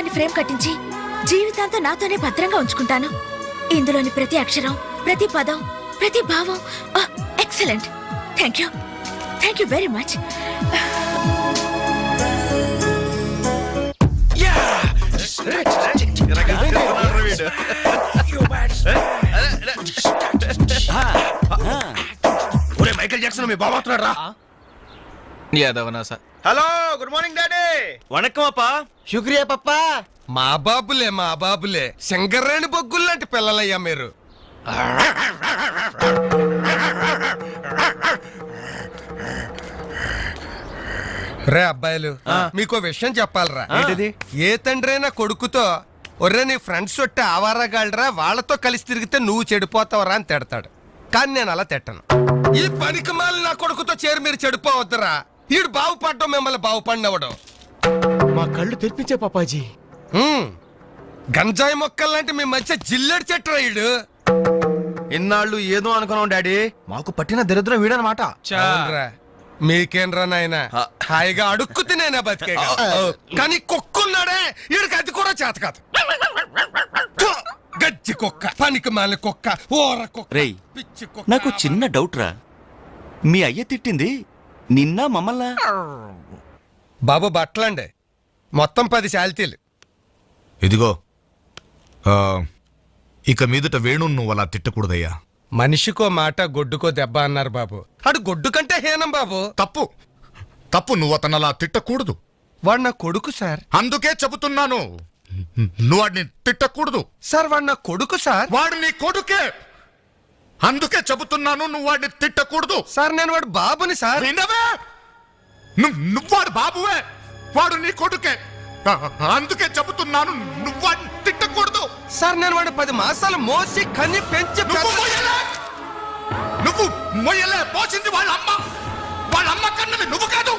పుస్తకాన్ని ఫ్రేమ్ కట్టించి జీవితాంతం నాతోనే భద్రంగా ఉంచుకుంటాను. ఇందులోని ప్రతి అక్షరం, ప్రతి పదం, ప్రతి భావం excellent. Thank you very much. Michael Jackson మీ బాబా వస్తున్నాడు రా. Hello, good morning daddy. వణకం అప్పా. శుక్రియా పప్పా. మా బాబులే శంకర్రేణి బొగ్గుల్లాంటి పిల్లలయ్యా మీరు. రే అబ్బాయిలు, మీకో విషయం చెప్పాలరా. ఏంటిది? ఏ తండ్రైనా కొడుకుతో ఒర్రే నీ ఫ్రెండ్స్ ఒట్టి ఆవారగాళ్ళరా, వాళ్ళతో కలిసి తిరిగితే నువ్వు చెడిపోతావరా అని తిడతాడు. కానీ నేను అలా తిట్టను. ఈ పనికి మాలి నా కొడుకుతో చేరి మీరు చెడిపోవద్దురా. ఈడు బాగుపడటం మిమ్మల్ని బాగుపడినవడం. మా కళ్ళు తెరిపించే పాపాజీ. గంజాయి మొక్కల్లాంటి మీ మధ్య జిల్లెడు చెట్టు ఈడు. ఇన్నాళ్ళు ఏదో అనుకున్నాం డాడీ, మాకు పట్టిన దరిద్రం వీడనమాట. అవునురా. మీకేంరా నాయన హాయిగా అడుక్కు తినేనా బతికే. కానీ కుక్కున్నాడే, ఈడికి అది కూడా చేత కాదు. గజ్జి కుక్క, పనికి మాలిన కుక్క, ఓర కుక్క, రేయ్, పిచ్చి కుక్క. నాకు చిన్న డౌట్ రా. మీ అయ్య తిట్టింది నిన్న మమ్మల్ని? బాబు బట్టలండి, మొత్తం 10 శాల్తీలు. ఇదిగో ఇక మీదట వేణు నువ్వు అలా తిట్టకూడదయ్యా. మనిషికో మాట గొడ్డుకో దెబ్బ అన్నారు బాబు. అడు గొడ్డు కంటే హీనం బాబు. తప్పు నువ్వు అతను అలా తిట్టకూడదు. వాడు నా కొడుకు సార్. అందుకే చెబుతున్నాను, నువ్వు వాడిని తిట్టకూడదు. సార్ వాడు నా కొడుకు సార్. వాడు నీ కొడుకే, అందుకే చెబుతున్నాను, నువ్వు వాడిని తిట్టకూడదు. సార్ నేను వాడు బాబుని సార్. వినవే? నువ్వు వాడు బాబువే, వాడు నీ కొడుకే. అందుకే చెబుతున్నాను, నువ్వు వాడిని తిట్టకూడదు. సార్ నేను వాడు 10 మాసాలు మోసి కని పెంచి నువ్వు మొయ్యలే, పోషింది వాళ్ళ అమ్మ కన్నది నువ్వు కాదు.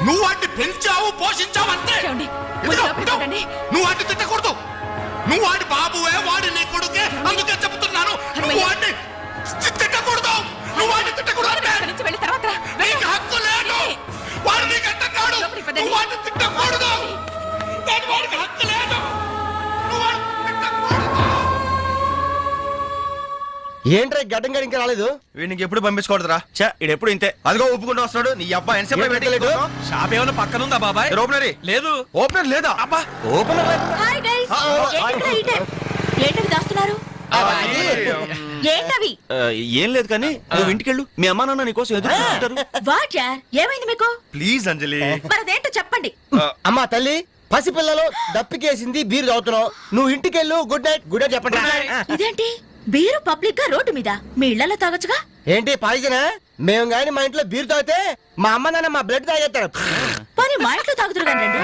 నువ్వు వాడిని పెంచావు, పోషించావు అంతే. నువ్వు వాడిని తిట్టకూడదు. నువ్వు వాడి బాబువే, వాడి నీ కొడుకే. అందుకే చెబుతున్నాను, నువ్వు వాడిని తిట్టకూడదు. నువ్వు వాడిని తిట్టకూడదు. నీకు హక్కు లేదు. వాడు నీకు అంటున్నాడు, నువ్వు వాడిని తిట్టకూడదు. వాడికి హక్కు లేదు. నువ్వు వాడిని తిట్టకూడదు. ఏంట్రా గడ్డం గడి ఇంకా రాలేదు? వీడికి ఎప్పుడు పంపించకూడదురా. చా, ఇడెప్పుడు ఇంతే. అదిగో ఒప్పుకుంటూ వస్తున్నాడు. నీ అబ్బా ఎన్సెప్ట్ షాప్ ఏమైనా పక్కన ఉందా బాబాయ్? ఓపెనరీ లేదు. ఓపెనర్ లేదా? అబ్బా ఓపెన్ హాయ్ గైస్. ఏంటవి దాస్తున్నారు? ఏంటవి? ఏం లేదు కానీ నువ్వు ఇంటికెళ్ళు. మీ అమ్మా నాన్న నీకోసం ఎదురు చూస్తుంటారు. వాట్ యార్, ఏమైంది మీకు? ప్లీజ్ అంజలి. మరదేంటో చెప్పండి. అమ్మా తల్లి, పసిపిల్లలు దప్పికేసింది, బీరు తాగుతున్నావు. నువ్వు ఇంటికెళ్ళు. గుడ్ నైట్ చెప్పండి. ఇదేంటి బీరు పబ్లిక్ గా రోడ్డు మీద? మీ ఇళ్లలో తాగొచ్చుగా. ఏంటి పాయిజనా? మేము గాని మా ఇంట్లో బీరు తాగితే మా అమ్మ నాన్న మా బ్లడ్ తాగేస్తారు. పోనీ మా ఇంట్లో తాగుతురు కానీ రండి.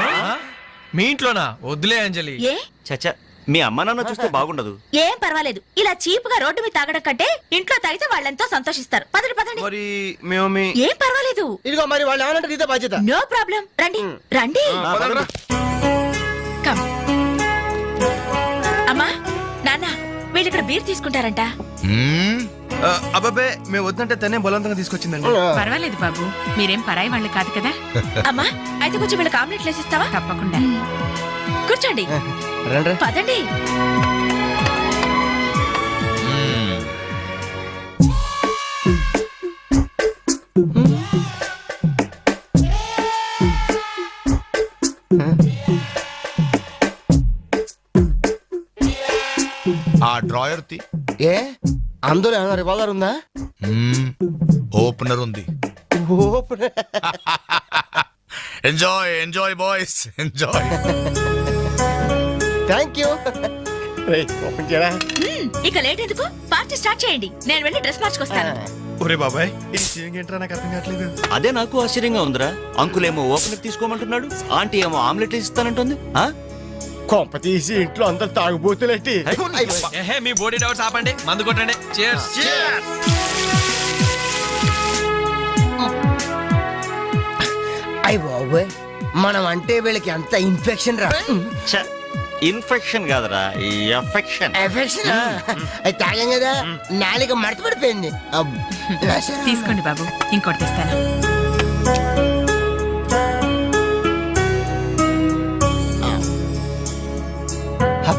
మీ ఇంట్లోనా? వద్దులే అంజలి. ఏ చచ్చా, మీ అమ్మా నాన్న చూస్తే బాగుండదు. ఏం పర్వాలేదు. ఇలా చీప్ గా రోడ్డు మీద తాగడం కంటే ఇంట్లో తాగితే వాళ్ళెంతో సంతోషిస్తారు. పదండి పదండి. మరి మేము ఏం పర్వాలేదు. ఇదిగో మరి వాళ్ళు ఏమనంటే నీతో బాధ్యత. No problem. రండి రండి. కమ్. అమ్మా నాన్న, వీళ్ళు ఇక్కడ బీర్ తీసుకుంటారంట. అబ్బాబే, మేము వద్దంటే తనే బలవంతంగా తీసుకొచ్చిందండి. పర్వాలేదు బాబు, మీరేం పరాయి వాళ్ళు కాదు కదా. అమ్మా అయితే కొంచెం వీళ్ళకి ఆమ్లెట్లు వేసిస్తావా? తప్పకుండా. కూర్చోండి. రండి. పదండి. ఆ డ్రాయర్ తి ఏ అందులో ఏమైనా రివాల్వర్ ఉందా? ఓపెనర్ ఉంది. Enjoy boys, enjoy. Thank you. ఇక లేట్ ఎందుకు, పార్టీ స్టార్ట్ చేయండి. నేను వెళ్ళి డ్రెస్ మార్చుకొస్తాను. ఒరే బాబాయ్, ఇది సీయింగ్ ఏంట్రా, నాకు అర్థం కావట్లేదు. అదే నాకు ఆశ్చర్యంగా ఉందిరా. అంకుల్ ఏమో ఓపెనర్ తీసుకోమంటున్నాడు, ఆంటీ ఏమో ఆమ్లెట్ ఇస్తానంటుంది. కొంప తీసి ఇంట్లో అందరు తాగుబోతులేంటి? మీ బాడీ డౌట్స్ ఆపండి, మందు కొట్టండి. Cheers. అయ్య బాబోయ్, మనం అంటే వీళ్ళకి ఎంత ఇన్ఫెక్షన్ రా. ఇన్ఫెక్షన్ కాదురా, ఎఫెక్షన్. ఎఫెక్షన్ అది తాగాం కదా, నాలుక మడత పడిపోయింది. తీసుకోండి బాబు, ఇంకోటి తెస్తాను.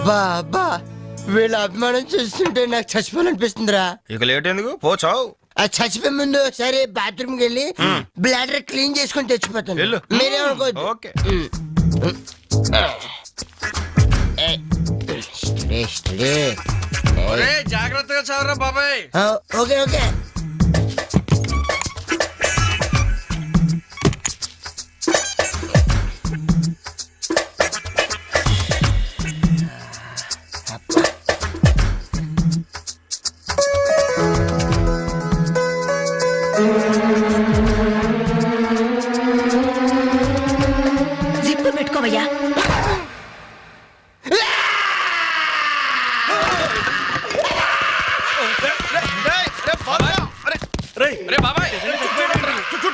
అబ్బా అబ్బా వీళ్ళ అభిమానం చూస్తుంటే నాకు చచ్చిపోవాలనిపిస్తుందిరా. ఇక లేట్ ఎందుకు పోచావు. ఆ చచ్చిపోయే ముందు సరే బాత్రూమ్కి వెళ్ళి బ్లాడర్ క్లీన్ చేసుకొని తెచ్చిపోతాను. వెళ్ళు. మీరేమనుకోవద్దు. ఓకే. జాగ్రత్తగా చదవరా బాబాయ్. Okay okay. జిప్పు పెట్టుకోవయ్యా. రే బాబాయ్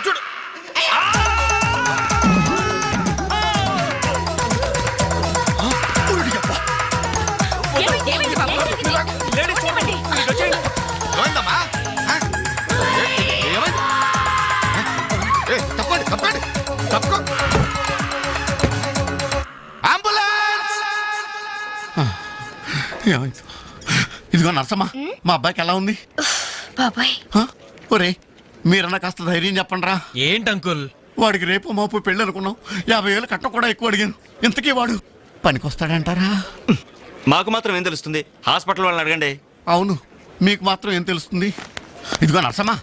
చూడు. ఏమైంది బాబు? ఏమైందమ్మా? ఏమైంది? తప్పండి తప్పండి తప్పుకో. అంబులెన్స్! ఏమైంది? ఇదిగో నర్సమ్మా, మా అబ్బాయికి ఎలా ఉంది? బాబాయ్ ఒరే మీరన్నా కాస్త ధైర్యం చెప్పండి రా. ఏంటి అంకుల్? వాడికి రేపు మాపు పెళ్ళి అనుకున్నాం. 50,000 కట్ట కూడా ఎక్కువ అడిగాను. ఇంతకీ వాడు పనికొస్తాడంటారా? మాకు మాత్రం ఏం తెలుస్తుంది? హాస్పిటల్ వాళ్ళని అడగండి. అవును, మీకు మాత్రం ఏం తెలుస్తుంది? ఇదిగో నర్సమ్మా,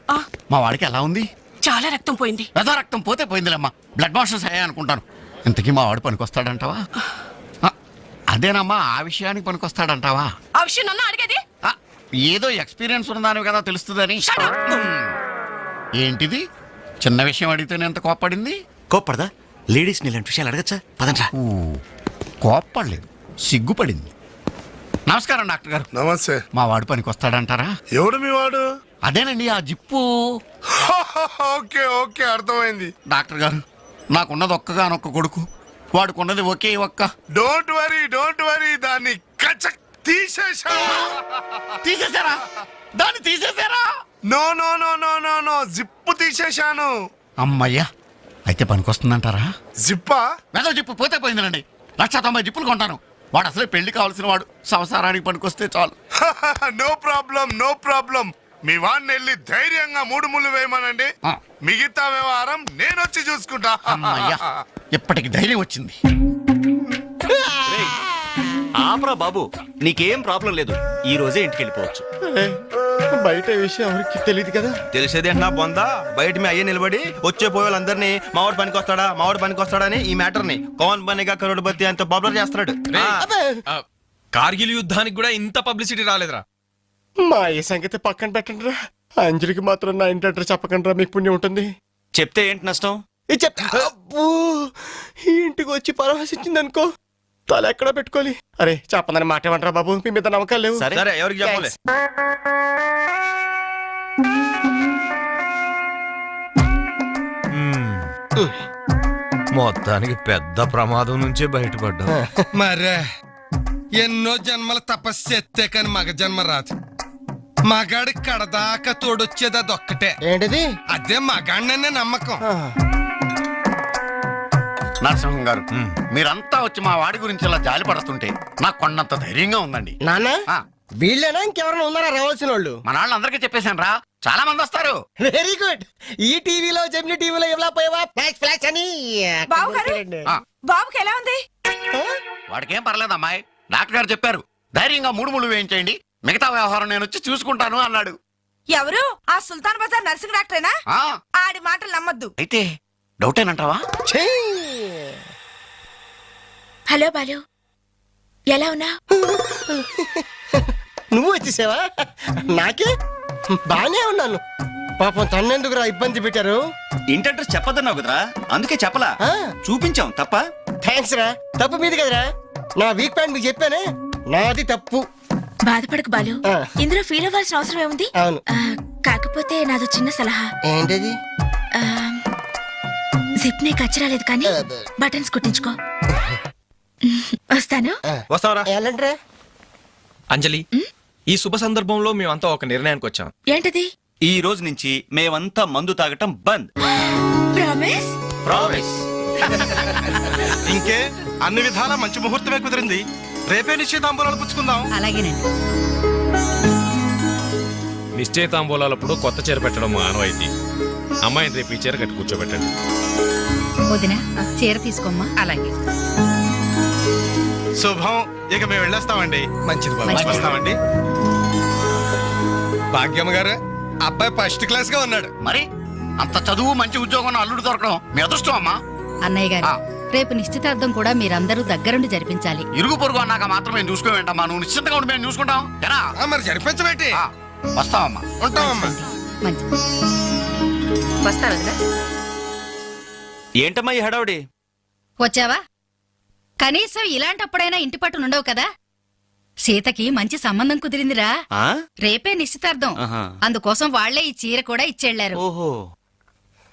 మా వాడికి ఎలా ఉంది? చాలా రక్తం పోయింది. రథ రక్తం పోతే పోయిందిలేమ్మా, బ్లడ్ వాషెస్ అయ్యాయి అనుకుంటాను. ఇంతకీ మా వాడు పనికొస్తాడంటావా? అదేనమ్మా, ఆ విషయానికి పనికొస్తాడంటావా? ఆ విషయం నన్ను అడిగేది? ఏదో ఎక్స్పీరియన్స్ ఉన్నదాని కదా తెలుస్తుందని. ఏంటిది? చిన్న విషయం అడిగితేనే ఎంత కోప్పడింది? కోప్పడదా? లేడీస్ ఇలాంటి విషయాలు అడగచ్చా? పదండ్రా. కోప్పడలేదు, సిగ్గుపడింది. నమస్కారం డాక్టర్ గారు. నమస్తే. మా వాడు పనికొస్తాడంటారా? ఎవడు మీ వాడు? అదేనండి ఆ జిప్పు. ఓకే ఓకే అర్థమైంది. డాక్టర్ గారు, నాకున్నది ఒక్కగానొక్క కొడుకు, వాడుకున్నది ఒకే ఒక్క. డోంట్ వరీ దాన్ని కచక్ తీసేశా. తీసేశారా? దాన్ని తీసేశారా? No no no no no no zip తీసేశాను. అమ్మయ్యా, అయితే పనికొస్తుందంటారా? జిప్పా? వెదో జిప్పు పోతే పోయిందండి. 190 జిప్పులు కొంటాను. వాడు అసలే పెళ్లి కావాల్సిన వాడు, సంసారానికి పనికొస్తే చాలు. No problem. మీ వాడిని వెళ్ళి ధైర్యంగా 3 ముళ్ళు వేయమనండి. మిగతా వ్యవహారం నేనొచ్చి చూసుకుంటా. అమ్మయ్యా, ఇప్పటికి ధైర్యం వచ్చింది. ఆపరా బాబు, నీకేం ప్రాబ్లం లేదు. ఈ రోజే ఇంటికి వెళ్ళిపోవచ్చు. బయట విషయం ఎవరికి తెలియదు కదా. తెలిసేది ఏంటన్నా బొందా, బయట మీ అయ్యే నిలబడి వచ్చే పోయే వాళ్ళందరినీ మావాడు పనికొస్తాడా అని ఈ మ్యాటర్ ని కౌన్ బనేగా కరోడ్పతి అంత పాపులర్ చేస్తున్నాడు. కార్గిల్ యుద్ధానికి కూడా ఇంత పబ్లిసిటీ రాలేదురా. మా ఈ సంగతి పక్కన పెట్టండి రా. అంజలికి మాత్రం నా ఇంటి అడ్రస్ చెప్పకండి రా, మీకు పుణ్యం ఉంటుంది. చెప్తే ఏంటి నష్టం? ఇది చెప్తా. అబ్బో, ఈ ఇంటికి వచ్చి పరామర్శించింది అనుకో, తల ఎక్కడ పెట్టుకోవాలి. అరే చెప్పందని మాట ఏమంటారా బాబు, మీ మీద నమ్మకాలు లేవు. సరే ఎవరికి చెప్పాలి? మొత్తానికి పెద్ద ప్రమాదం నుంచే బయటపడ్డా. మరే ఎన్నో జన్మల తపస్సు ఎత్తే కాని మగ జన్మ రాదు. మగాడి కడదాకా తోడొచ్చేది అదొక్కటే. ఏంటిది? అదే మగాడిననే నమ్మకం. నరసింహం గారు, మీరంతా వచ్చి మా వాడి గురించి ఇలా జాలి పడుతుంటే నాకు కొండంత ధైర్యంగా ఉందండి. నాన్న, ఆ, వీళ్ళేనా ఇంకెవరైనా ఉన్నారా రావాల్సిన వాళ్ళు? మన వాళ్ళందరికీ చెప్పేశాను రా, చాలా మంది వస్తారు. Very good. ఈ టీవీలో జెమిని టీవీలో ఎవలా పోయావా ఫ్లాష్ అని. ఆ, బాబుకి ఎలా ఉంది? వాడికేం పర్లేదు అమ్మాయి, డాక్టర్ గారు చెప్పారు ధైర్యంగా 3 ముళ్ళు వేయించేయండి, మిగతా వ్యవహారం నేను వచ్చి చూసుకుంటాను అన్నాడు. ఎవరు? ఆ సుల్తాన్ బజార్ నర్సింగ్ డాక్టరేనా? ఆ, ఆడి మాటలు నమ్మద్దు. అయితే డౌటేనంటావా? హలో బాలు, ఎలా ఉన్నా? నువ్వు వచ్చేసావా? నాకే బానే ఉన్నాను. పాపం తన్నెందుకురా ఇబ్బంది పెట్టారు? ఇంటి అడ్రస్ చెప్పొద్దన్నావు కదరా, అందుకే చెప్పలా. ఆ. చూపించాం తప్ప. థ్యాంక్స్ రా. తప్పు మీది కదరా, నా వీక్ పాయింట్ మీకు చెప్పానే, నాది తప్పు. బాధపడకు బాలు, ఆ. ఇందులో ఫీల్ అవ్వాల్సిన అవసరం ఏముంది? అవును. కాకపోతే నాదో చిన్న సలహా. ఏంటది? జిప్ ని కచ్చరాలేదు కానీ బటన్స్ కుట్టించుకో. వస్తాను. వస్తావరా? ఎలాంటిరా? అంజలి, ఈ శుభ సందర్భంలో మేమంతా ఒక నిర్ణయానికి వచ్చాం. ఏంటది? ఈ రోజు నుంచి మేమంతా మందు తాగటం బంద్. ప్రామిస్? ప్రామిస్. ఇంకే అన్ని విధాలా మంచి ముహూర్తమే కుదిరింది. రేపే నిశ్చితాంబూలాలు పుచ్చుకుందాం. అలాగేనండి. నిశ్చయితాంబూలాలప్పుడు కొత్త చీర పెట్టడం ఆనవాయితీ. అమ్మాయిని రేపు ఈ చీర కట్టి కూర్చోబెట్టండి. వదిన చీర తీసుకోమ్మా. అలాగే. శుభం. ఇక మేము వెళ్ళొస్తామండి. మంచిది బాబు. మంచిది. వస్తామండి. భాగ్యమ్మ గారు, అబ్బాయి ఫస్ట్ క్లాస్ గా ఉన్నాడు. మరి అంత చదువు మంచి ఉద్యోగం అల్లుడు దొరకడం మీ అదృష్టం అమ్మా. అన్నయ్య గారు ఆ. రేపు నిశ్చితార్థం కూడా మీరందరూ దగ్గరుండి జరిపించాలి. ఇరుగు పొరుగు అన్నాక మాత్రం మేము చూసుకోవేంటమ్మా. నువ్వు నిశ్చింతగా ఉండి మేము చూసుకుంటాం. ఎరా? మరి జరిపించబెట్టి ఆ, వస్తామమ్మా. ఉంటామమ్మా. మంచి వస్తాను వదినా. ఏంటమ్మా ఈ హడావుడి? వచ్చావా? కనీసం ఇలాంటప్పుడైనా ఇంటి పట్టు నుండవు కదా. సీతకి మంచి సంబంధం కుదిరిందిరా. ఆ? రేపే నిశ్చితార్థం. ఆహా. అందుకోసం వాళ్లే ఈ చీర కూడా ఇచ్చెళ్లారు. ఓహో.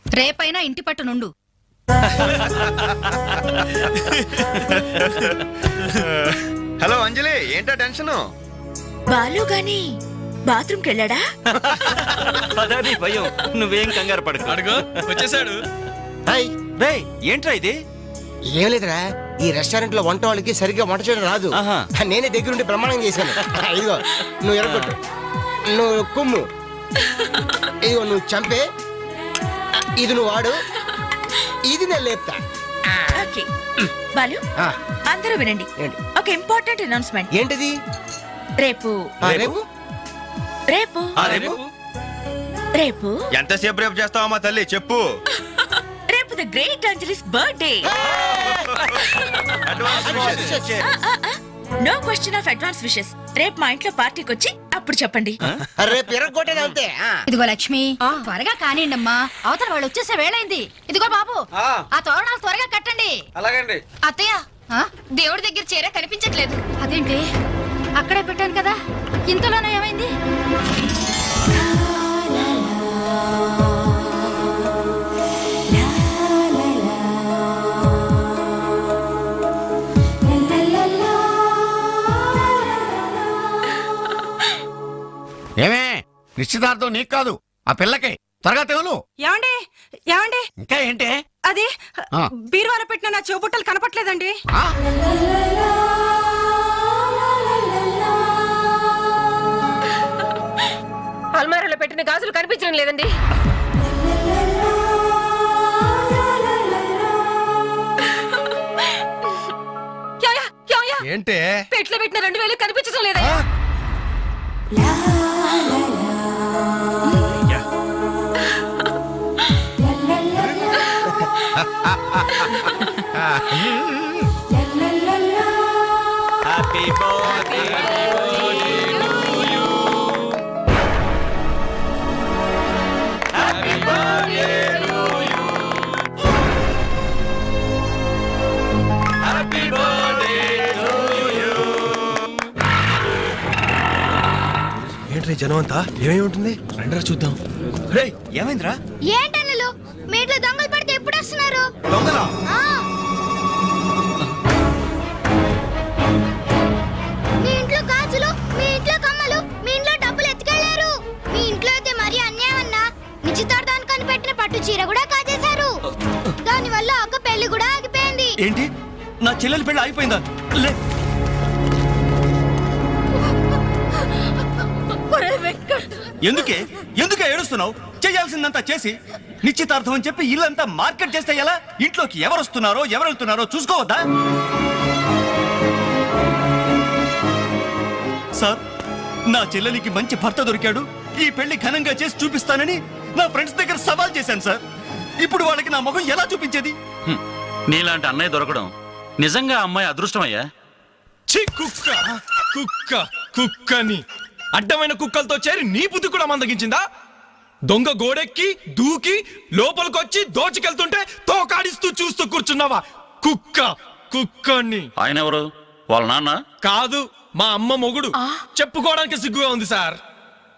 రేపైనా ఇంటి పట్టు నుండు. హలో అంజలి, ఏంటా టెన్షన్? బాలు గాని బాత్రూమ్కి వెళ్ళాడా? పదాది భయం. నువ్వేం కంగారు పడకు. అడుగు వచ్చేసాడు. హాయ్. రేయ్, ఏంట్రా ఇది? ఏం లేదురా, ఈ రెస్టారెంట్ లో వంట వాళ్ళకి సరిగ్గా వంట చేయడం రాదు. ఆహా. నేనే దగ్గరుండి ప్రమాణం చేశాను. ఇదిగో నువ్వు ఎరగొట్టు, నువ్వు కుమ్ము, ఇదిగో నువ్వు చంపే, ఇది నువ్వు వాడు, ఇది నేను లేపుతా. ఓకే బాలు, ఆ, అందరూ వినండి. ఏంటి? ఒక ఇంపార్టెంట్ అనౌన్స్మెంట్. ఏంటిది? రేపు ఆ, రేపు రేపు ఆ, రేపు రేపు ఎంతసేపు రేపు చేస్తావమ్మా తల్లి చెప్పు. రేపు the great Anjali's birthday. No question of advance wishes. రేపు మా ఇంట్లో పార్టీకి వచ్చి అప్పుడు చెప్పండి. రేపు ఎరగొట్టేది అంతే. ఆ. ఇదిగో లక్ష్మి, త్వరగా కానివ్వండమ్మా, అవతల వాళ్ళు వచ్చేసే వేళైంది. ఇదిగో బాబు, ఆ తోరణాలు త్వరగా కట్టండి. అలాగండి. అత్తయ్య, దేవుడి దగ్గర చీర కనిపించట్లేదు. అదేంటి? అక్కడే పెట్టాను కదా, ఇంతలోనే ఏమైంది? ఏమే, నిశ్చితార్థం నీకు కాదు ఆ పిల్లకి. త్వరగా తెలు. ఏమండి ఏమండి, ఇంకా ఏంటి? అది ఆ. బీరువాలో పెట్టిన నా చెవుబుట్టలు కనపట్లేదండి. ఆ? అల్మారాలో పెట్టిన గాజులు కనిపించడం లేదండి. ఏంటే? పెట్లో పెట్టిన 2000 కనిపించడం లేదయ్యా. Happy birthday. ఏంట్రీ జనం అంతా ఏమేమి ఉంటుంది? రండిరా చూద్దాం. రేయ్, ఏమైందిరా? ఏంటన్నలు మీ ఇంట్లో దొంగలు పడితే ఎప్పుడు వస్తున్నారు? దొంగలా? మీ ఇంట్లో గాజులు, మీ ఇంట్లో కమ్మలు, మీ ఇంట్లో డబ్బులు ఎత్తుకెళ్లారు. మీ ఇంట్లో అయితే మరీ అన్యాయం అన్నా. నిశ్చితార్థానికి పెట్టిన పట్టు చీర కూడా కాజేశారు. దానివల్ల ఒక పెళ్లి కూడా ఆగిపోయింది. ఏంటి, నా చెల్లెలి పెళ్ళి ఆగిపోయిందా? లే. ఎందుకే ఎందుకే ఏడుస్తున్నావు? చేయాల్సిందంతా చేసి నిశ్చితార్థం అని చెప్పి ఇల్లంతా మార్కెట్ చేస్తే ఎలా? ఇంట్లోకి ఎవరు వస్తున్నారో ఎవరు వెళ్తున్నారో చూసుకోవద్దా? సార్, నా చెల్లెలికి మంచి భర్త దొరికాడు, ఈ పెళ్లి ఘనంగా చేసి చూపిస్తానని నా ఫ్రెండ్స్ దగ్గర సవాల్ చేశాను సార్. ఇప్పుడు వాళ్ళకి నా ముఖం ఎలా చూపించేది? నీలాంటి అన్నయ్య దొరకడం నిజంగా అమ్మాయి అదృష్టమయ్యా. ఛీ, కుక్క కుక్క కుక్కని అడ్డమైన కుక్కలతో చేరి నీ బుద్ధి కూడా మందగించిందా? దొంగ గోడెక్కి దూకి లోపలికొచ్చి దోచుకెళ్తుంటే తోకాడిస్తూ చూస్తూ కూర్చున్నావా? కుక్క కుక్కని. ఆయన ఎవరు? వాళ్ళ నాన్న? కాదు, మా అమ్మ మొగుడు. చెప్పుకోవడానికి సిగ్గుగా ఉంది సార్.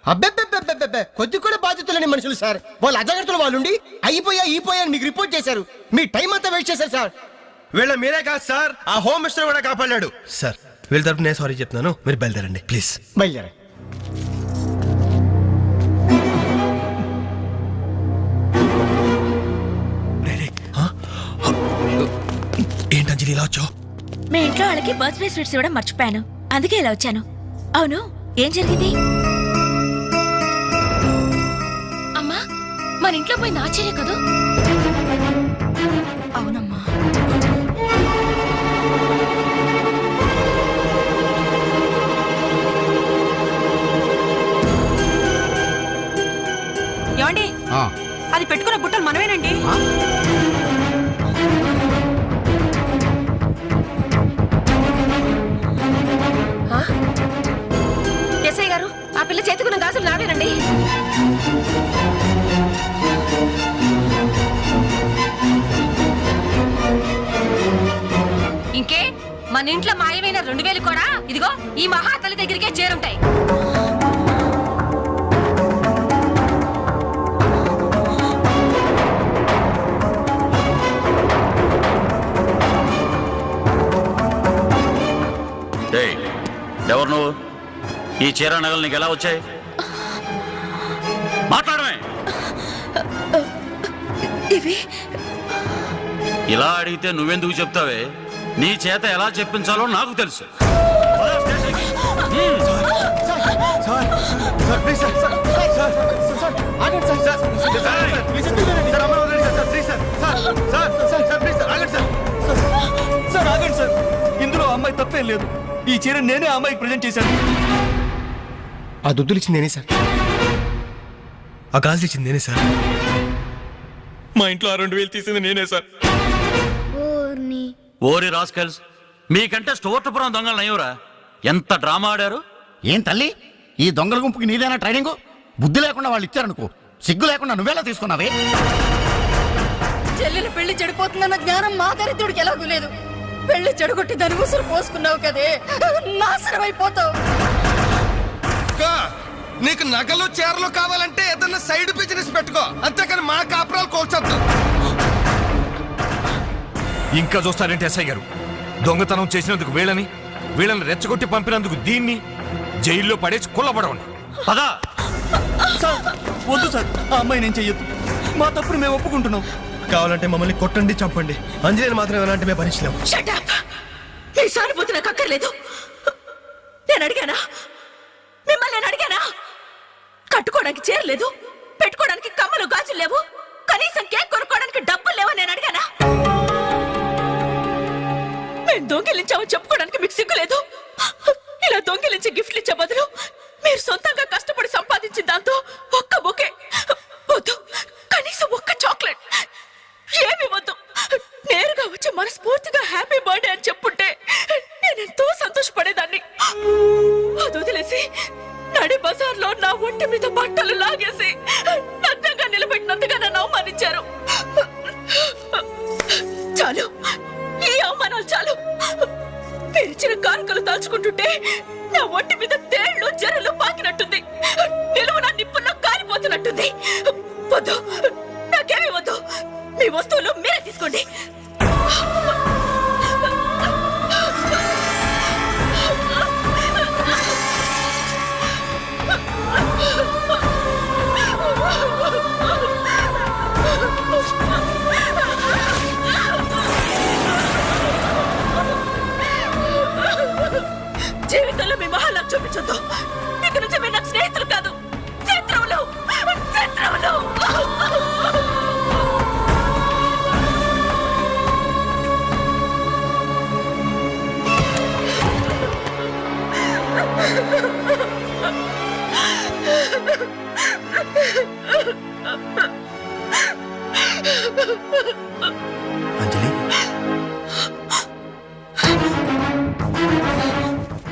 అబ్బెబ్బెబ్బెబ్బెబ్బె, కొద్ది కూడా బాధ్యతలేని మనుషులు సార్. వాళ్ళు అజాగ్రత్తలు వాళ్ళుండి అయిపోయా మీకు రిపోర్ట్ చేశారు. మీ టైం అంతా వేస్ట్ చేశారు సార్. వీళ్ళ మీరే కాదు సార్, ఆ హోమ్ మినిస్టర్ కూడా కాపాడాడు సార్. వీళ్ళ తరపు నేను సారీ చెప్తున్నాను, మీరు బయలుదేరండి ప్లీజ్. బయలుదేరా. ఏంటి అంజలి ఇలా వచ్చావు? మీ ఇంట్లో వాళ్ళకి బర్త్డే స్వీట్స్ ఇవ్వడం మర్చిపోయాను, అందుకే ఇలా వచ్చాను. అవును, ఏం జరిగింది? అమ్మా, మన ఇంట్లో పోయి నాచర్య కదూ? అవునమ్మా. ఏమండి, ఆ, అది పెట్టుకున్న బుట్టలు మనమేనండి. ఆ? ఎస్ఐ గారు, ఆ పిల్ల చేతుకున్న గాజులు నావేనండి. ఇంకే, మన ఇంట్లో మాయమైన 2000 కూడా ఇదిగో ఈ మహాతల్లి దగ్గరికే చేరుంటాయి. ఎవరు నువ్వు? ఈ చీర నగలు నీకు ఎలా వచ్చాయి? మాట్లాడమే. ఇవి ఇలా అడిగితే నువ్వెందుకు చెప్తావే? నీ చేత ఎలా చెప్పించాలో నాకు తెలుసు. పద స్టేషన్కి. సార్ ఆగండి సార్, ఇందులో అమ్మాయి తప్పేం లేదు. ఈ చీర నేనే ఆ అమ్మాయికి ప్రజెంట్ చేశాను. ఆ దుద్దులు ఇచ్చింది నేనే సార్. ఆ గాజులు ఇచ్చింది నేనే సార్. మా ఇంట్లో ఆ 2000 తీసింది నేనే సార్. ఓరి రాస్కల్స్, మీకంటే స్టోర్టపురం దొంగలు నయ్యూరా. ఎంత డ్రామా ఆడారు. ఏం తల్లి, ఈ దొంగల గుంపుకి నీదేనా ట్రైనింగ్? బుద్ధి లేకుండా వాళ్ళు ఇచ్చారనుకో, సిగ్గు లేకుండా నువ్వేలా తీసుకున్నావే? చెల్లెలు పెళ్లి చెడిపోతుందన్న జ్ఞానం మా దరిద్రుడికి ఎలాగూ లేదు. పెళ్లి చెడగొట్టి దాని ఉసురు పోసుకున్నావు కదే, నాశనం అయిపోతావు. నీకు నగలు చీరలు కావాలంటే ఏదన్నా సైడ్ బిజినెస్ పెట్టుకో, అంతేకాని మా కాపురాలు కోల్చొద్దు. ఇంకా చూస్తారంటే ఎస్ఐ గారు, దొంగతనం చేసినందుకు వీళ్ళని రెచ్చగొట్టి పంపినందుకు దీన్ని జైల్లో పడేసి కుల్లబడవండి. పదా. సార్ వద్దు సార్, ఆ అమ్మాయి నేను చెయ్యొద్దు. మా తప్పును మేము ఒప్పుకుంటున్నాం. కావాలంటే మమ్మల్ని కొట్టండి, చంపండి. అంజలిని మాత్రం ఎలాంటి మేము భరించలేము. Shut up! మీ సానుభూతి నాకు అక్కర్లేదు. నేను అడిగానా? మిమ్మల్ని నేను అడిగానా? కట్టుకోవడానికి చీర లేదు, పెట్టుకోవడానికి కమ్మలు గాజులు లేవు, కనీసం కేక్ కొనుక్కోవడానికి డబ్బులు లేవని నేను అడిగానా? మేము దొంగిలించామని చెప్పుకోవడానికి మీకు సిగ్గు లేదు. ఇలా దొంగిలించి గిఫ్ట్లు ఇచ్చే బదులు మీరు సొంతంగా కష్టపడి సంపాదించిన దాంతో ఒక్క బొకే వద్దు, కనీసం ఒక్క చాక్లెట్ ఏమి వద్దు, నేరుగా వచ్చి మనస్ఫూర్తిగా హ్యాపీ బర్త్డే అని చెప్పుంటే నేనెంతో సంతోషపడేదాన్ని. అది వదిలేసి నడి బజార్లో నా ఒంటి మీద బట్టలు లాగేసి నగ్నంగా నిలబెట్టినందుగా నన్ను అవమానించారు. చాలు, ఈ అవమానాలు చాలు. తెరిచిన కానుకలు దాచుకుంటుంటే నా ఒంటి మీద తేళ్లు జరలు పాకినట్టుంది, నిలువున నిప్పుల్లో కాలిపోతున్నట్టుంది. వద్దు, నాకేమీ వద్దు. మీ వస్తువులు మీరే తీసుకోండి. జీవితంలో మీ మహాలకు చూపించొద్దు. ఇక నుంచి మీరు నాకు స్నేహితులు కాదు, శత్రువులు. శత్రువులు. అంజలి,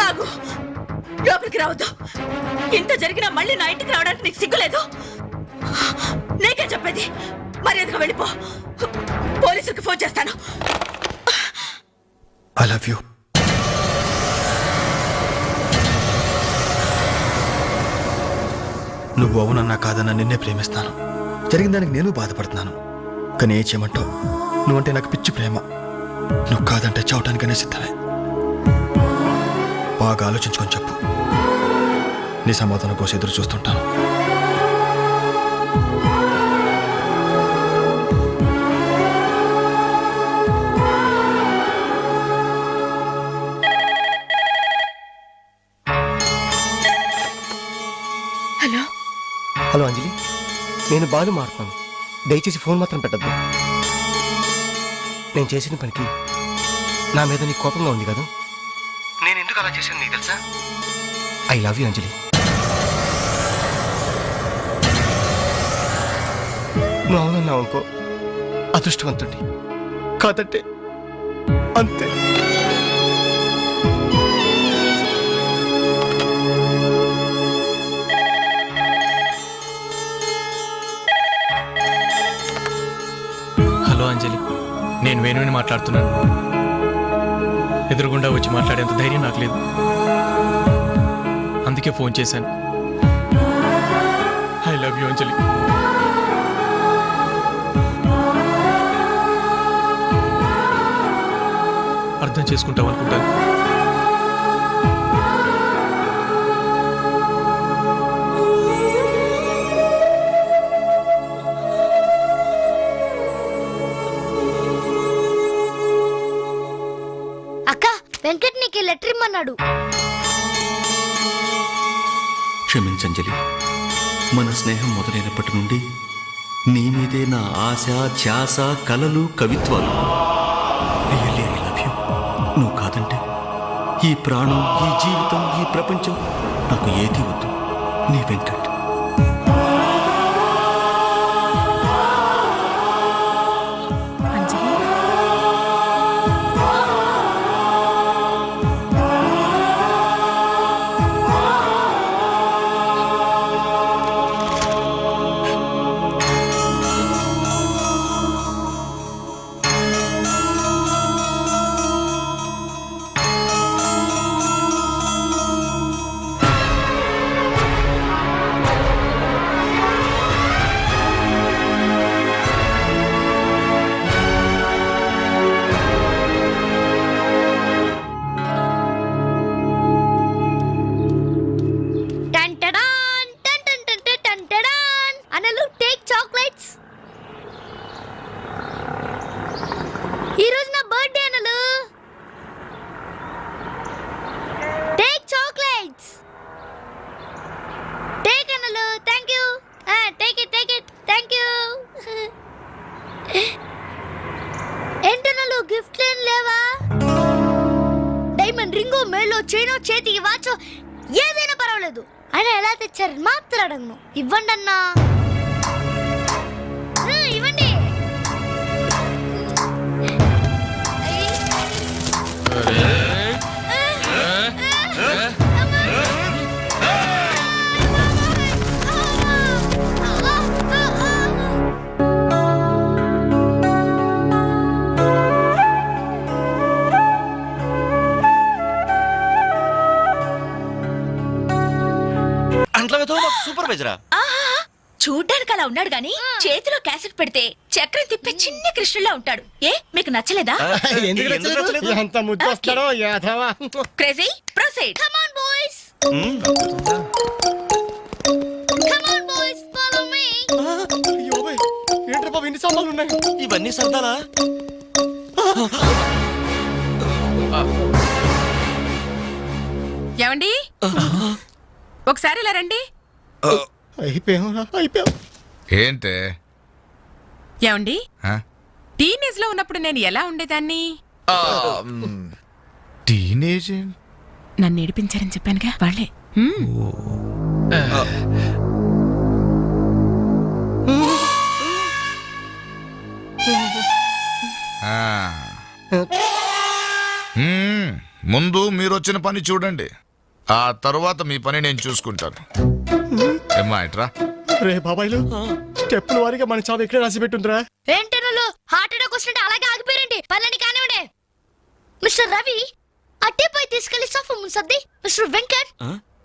ఆగు, లోపలికి రావద్దు. ఇంత జరిగినా మళ్ళీ నా ఇంటికి రావడానికి నీకు సిగ్గులేదు? నీకే చెప్పేది, మర్యాదగా వెళ్ళిపో. పోలీసులకు ఫోన్ చేస్తాను. I love you. నువ్వు అవునన్నా కాదన్నా నిన్నే ప్రేమిస్తాను. జరిగిన దానికి నేను బాధపడుతున్నాను, కానీ ఏం చేయమంటావు? నువ్వంటే నాకు పిచ్చి ప్రేమ. నువ్వు కాదంటే చావటానికనే సిద్ధమే. బాగా ఆలోచించుకొని చెప్పు. నీ సమాధానం కోసం ఎదురు చూస్తుంటాను. నేను బాలు మారుతాను. దయచేసి ఫోన్ మాత్రం పెట్టద్దు. నేను చేసిన పనికి నా మీద నీకు కోపంగా ఉంది కదా? నేను ఎందుకు అలా చేశాను నీకు తెలుసా? ఐ లవ్ యూ అంజలి. నువ్వు అవునన్నావు అనుకో, అదృష్టవంతుడి. కాదంటే అంతే. హలో అంజలి, నేను వేణుని మాట్లాడుతున్నాను. ఎదురుగుండా వచ్చి మాట్లాడేంత ధైర్యం నాకు లేదు, అందుకే ఫోన్ చేశాను. ఐ లవ్ యూ అంజలి. అర్థం చేసుకుంటావు అనుకుంటాను. అక్క, వెంకట్ నీకు లెటర్ ఇమ్మన్నాడు. క్షమించంజలి, మన స్నేహం మొదలైనప్పటి నుండి నీ మీదే నా ఆశ, ధ్యాస, కలలు, కవిత్వాలు. Really I love you. నువ్వు కాదంటే ఈ ప్రాణం, ఈ జీవితం, ఈ ప్రపంచం నాకు ఏది వద్దు. నీ వెంకట్. అంజలి, టంటడాన్, టంటడాన్. అనలు టేక్ చాక్లెట్స్. ఈ రోజు నా బర్త్డే అనలు. Take chocolates. టేక్ అనలు. Thank you. Take it. Thank you. ఏంటనలు గిఫ్ట్ ఏం లేవా? డైమండ్ రింగో, మేలో చైనో, చేతికి వాచో ఏదైనా పర్వాలేదు. ఆయన ఎలా తెచ్చారు మాత్రం అడగను. ఇవ్వండి అన్నా. ఇవ్వండి. సూపర్వైజరా? చూడ్డానికి అలా ఉన్నాడు గాని చేతిలో క్యాసెట్ పెడితే చక్రం తిప్పే చిన్న కృష్ణులా ఉంటాడు. ఏ మీకు నచ్చలేదా? ఎందుకు నచ్చలేదు? ఎంత ముద్దు వస్తాడో యాదవా. Crazy proceed. Come on, boys. Come on, boys. Follow me. ఏంట్రా బాబు, ఇన్ని సామాన్లు ఉన్నాయి? ఇవన్నీ సరదాలా? ఏమండి, ఒకసారి ఇలా రండి. అయిపోయాం. ఏంటే? ఏమండి, టీనేజ్ లో ఉన్నప్పుడు నేను ఎలా ఉండేదాన్ని? టీనేజ్? నన్ను ఏడిపించారని చెప్పానుగా, వాళ్ళే. ముందు మీరు వచ్చిన పని చూడండి, ఆ తర్వాత మీ పని నేను చూసుకుంటాను. ఏమ్మా ఇట్రా. రే బాబాయ్లు, స్టెప్పుల వారిగా మన చావు ఎక్కడ రాసి పెట్టుందిరా? ఏంటనలు హార్ట్ అటాక్ వస్తుంటే అలాగే ఆగిపోయారండి. పనులని కానివ్వండి. మిస్టర్ రవి, అట్టేపై తీసుకెళ్లి సోఫా ముందు సర్ది. మిస్టర్ వెంకట్,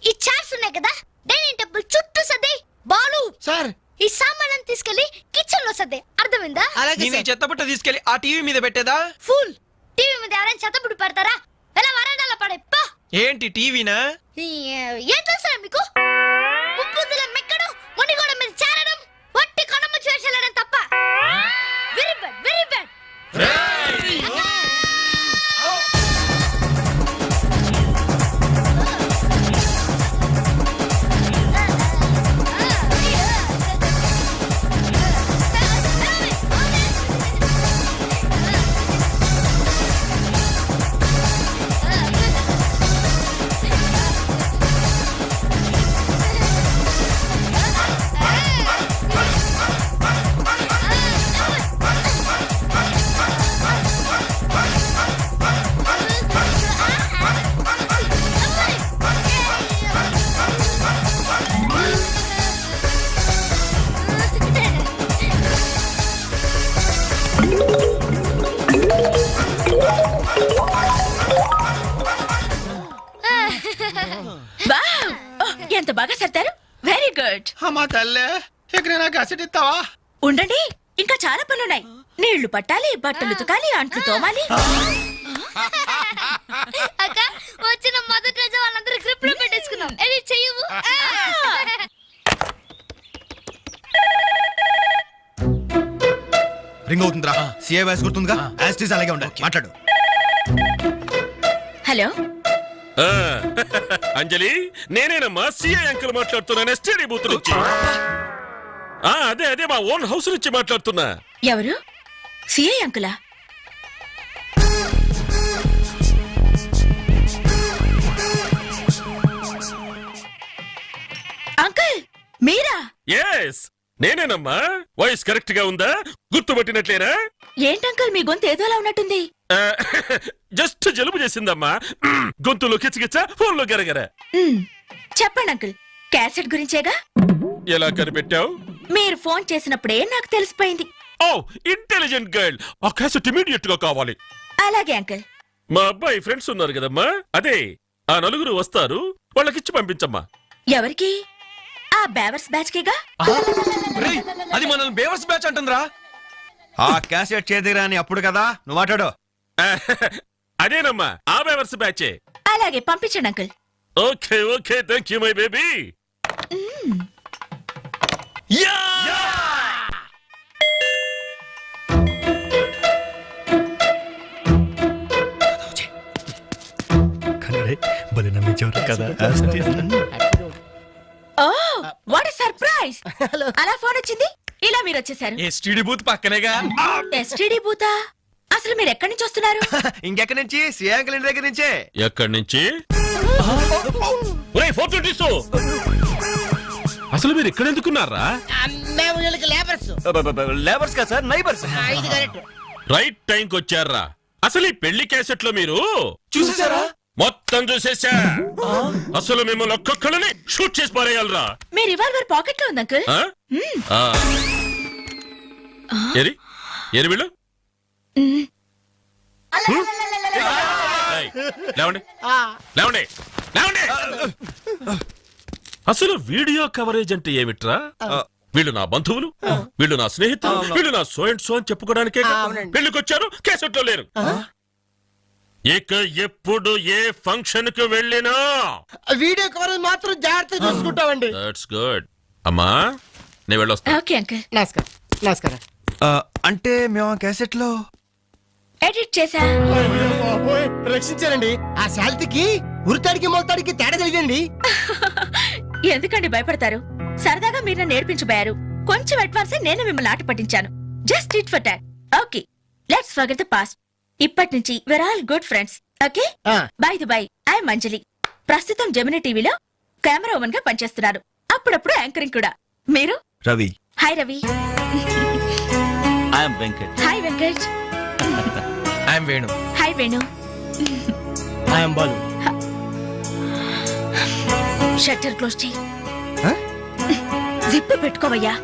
ఈ చైర్స్ ఉన్నాయి కదా, డైనింగ్ టేబుల్ చుట్టూ సర్ది. బాలు సార్, ఈ సామాన్లను తీసుకెళ్లి కిచెన్ లో సర్ది. అర్థమైందా? చెత్తబుట్ట తీసుకెళ్లి ఆ టీవీ మీద పెట్టేదా? ఫుల్ టీవీ మీద ఎవరైనా చెత్తబుడ్డి పెడతారా? ఎలా వరండాలో పడే. ఏంటి టీవీనా? ఏం తెలుసా మీకు? ముప్పుందుల మెక్కడం, మునిగోడ మీద చేరడం, వట్టి కొనమ్మ చేసేయడం తప్ప. Very bad, very bad. Wow! Oh, ఎంత బాగా సర్దారు. Very good. అమ్మా తల్లే ఇక నేను కసెట్ ఇస్తావా? ఉండండి, ఇంకా చాలా పనులున్నాయి. నీళ్లు పట్టాలి, బట్టలు ఉతకాలి, అంట్లు తోమాలి. అక్క వచ్చిన మొదటి రోజు వాళ్ళందరూ గ్రిప్ లో పెట్టేసుకున్నాం. అది చెయ్యవు. రింగ్ అవుతుందిరా. CA voice గుర్తుందిగా? యాస్టీస్ అలాగే ఉండే. మాట్లాడు. హలో, అంజలి, నేనేనమ్మా సిఐ అంకుల్ మాట్లాడుతున్నాను, ఎస్టీడీ బూత్ నుంచి. అదే అదే మా ఓన్ హౌస్ నుంచి మాట్లాడుతున్నా. ఎవరు? సిఐ అంకులా? అంకుల్ మీరా? ఎస్ నేనేనమ్మా. వాయిస్ కరెక్ట్ గా ఉందా? గుర్తుపట్టినట్లేనా? ఏంటంకుల్ మీ గొంతు ఏదోలా ఉన్నట్టుంది. జస్ట్ జలుబు చేసిందమ్మా. గొంతులో కిచకిచ, ఫోన్లో గరగర. చెప్పండి అంకుల్, క్యాసెట్ గురించేగా? ఎలా కనిపెట్టావు? మీరు ఫోన్ చేసినప్పుడే నాకు తెలిసిపోయింది. ఓ ఇంటెలిజెంట్ గర్ల్. ఆ క్యాసెట్ ఇమీడియట్ గా కావాలి. అలాగే అంకుల్. మా అబ్బాయి ఫ్రెండ్స్ ఉన్నారు కదమ్మా, అదే ఆ నలుగురు వస్తారు, వాళ్ళకిచ్చి పంపించమ్మా. ఎవరికి? ఆ బేవర్స్ బ్యాచ్ కేగా? రేయ్, అది మనల్ని బేవర్స్ బ్యాచ్ అంటుందిరా. ఆ క్యాసెట్ చేదిరా అని అప్పుడు కదా నువ్వు మాట్లాడు. అదేనమ్మా, ఆ బేవర్స్ బ్యాచే. అలాగే పంపించండి uncle. Okay okay, thank you my baby. Oh what surprise! అలా ఫోన్ వచ్చింది, ఇలా మీరు వచ్చేసారు. ఎస్టీడీ బూత్ పక్కనేగా. ఎస్టీడీ బూతా? అసలు మీరు ఎక్కడి నుంచి వస్తున్నారు? ఇంకెక్కడి నుంచి? సిఏ అంకుల్ ఇంటి దగ్గర నుంచే. ఎక్కడి నుంచి? అసలు మీరు ఇక్కడ ఎందుకున్నారా? మేము వీళ్ళకి లేబర్స్. లేబర్స్ కదా సార్, నైబర్స్. ఇది కరెక్ట్. రైట్ టైంకి వచ్చారా? అసలు ఈ పెళ్లి క్యాసెట్ లో మీరు చూసేసారా? మొత్తం చూసేసా. అసలు మిమ్మల్ని ఒక్కొక్కళ్ళని షూట్ చేసి పారేయాలరా. మీ రివాల్వర్ పాకెట్ లో ఉంది అంకుల్. ఏరి ఏరి వీళ్ళు. ఏయ్, లేవండి లేవండి లేవండి. అసలు వీడియో కవరేజ్ అంటే ఏమిట్రా? వీళ్ళు నా బంధువులు, వీళ్ళు నా స్నేహితులు, వీళ్ళు నా సో అండ్ సో అని చెప్పుకోవడానికే పెళ్లికొచ్చారు, కేసెట్ లో లేరు. ఇక ఎప్పుడు ఏ ఫంక్షన్ కు వెళ్ళినా వీడియో కవరేజ్ మాత్రం జాగ్రత్తగా చూసుకుంటామండి. That's good. అమ్మా నేను వెళ్ళొస్తా. Okay uncle. నమస్కారం. నమస్కారం. అంటే మేము ఆ క్యాసెట్ లో ఎడిట్ చేసా. రక్షించారండి. ఆ శాల్తీకి ఉరితాడికి మొలతాడికి తేడా తెలియదండి. ఎందుకండి భయపడతారు? సరదాగా మీరు నన్ను నేర్పించబోయారు. కొంచెం అడ్వాన్స్ నేను మిమ్మల్ని ఆట పట్టించాను. Just it for talk. Okay, let's forget the past. ఇప్పటి నుంచి we're all good friends. Okay? By the by, I'm Anjali. ప్రస్తుతం జెమిని టీవీలో కెమెరా ఉమెన్ గా పనిచేస్తున్నారు. అప్పుడప్పుడు యాంకరింగ్ కూడా. మీరు? Ravi. Hi Ravi. I'm Venkat. Hi Venkat. I'm Venu. Hi Venu. I'm Balu. Shutter close చేయి. జిప్ పెట్టుకోవయ్యా.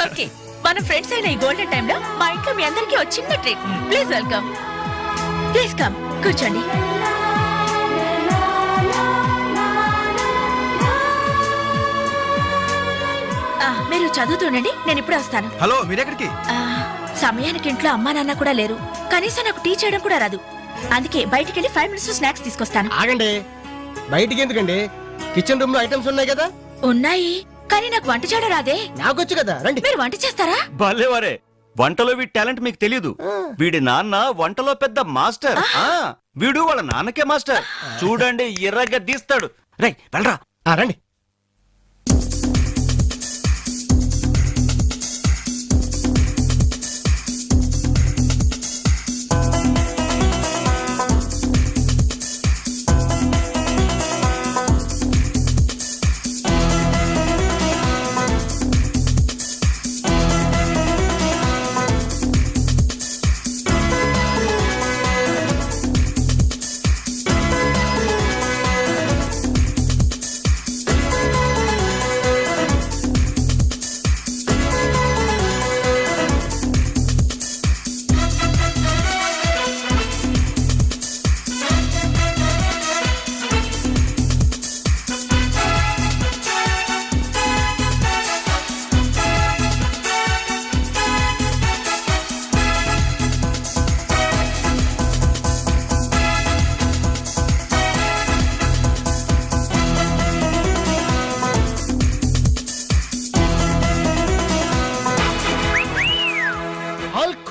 ఓకే, మన ఫ్రెండ్స్ అయిన ఈ గోల్డెన్ టైమ్ లో మా ఇంట్లో మీ అందరికీ ఒక చిన్న treat. Please welcome. Please come, కూర్చోండి. మీరు చదువుతుండండి, నేను ఇప్పుడే వస్తాను. హలో, మీరెక్కడికి? సమయానికి ఇంట్లో అమ్మా నాన్న కూడా లేరు. కనీసం నాకు టీ చేయడం కూడా రాదు. అందుకే బయటికి వెళ్ళి 5 minutes స్నాక్స్ తీసుకొస్తాను. ఆగండి, బయటికి ఎందుకండి? కిచెన్ రూమ్ లో ఐటమ్స్ ఉన్నాయి కదా. ఉన్నాయి, కానీ నాకు వంట చేయడం రాదే. నాకొచ్చు కదా, రండి. మీరు వంట చేస్తారా? భలేవరే, వంటలో వీడి టాలెంట్ మీకు తెలీదు. వీడి నాన్న వంటలో పెద్ద మాస్టర్. వీడు వాళ్ళ నాన్నకే మాస్టర్. చూడండి, ఎర్రగా తీస్తాడు. రేయ్ వెళ్ళరా. రండి.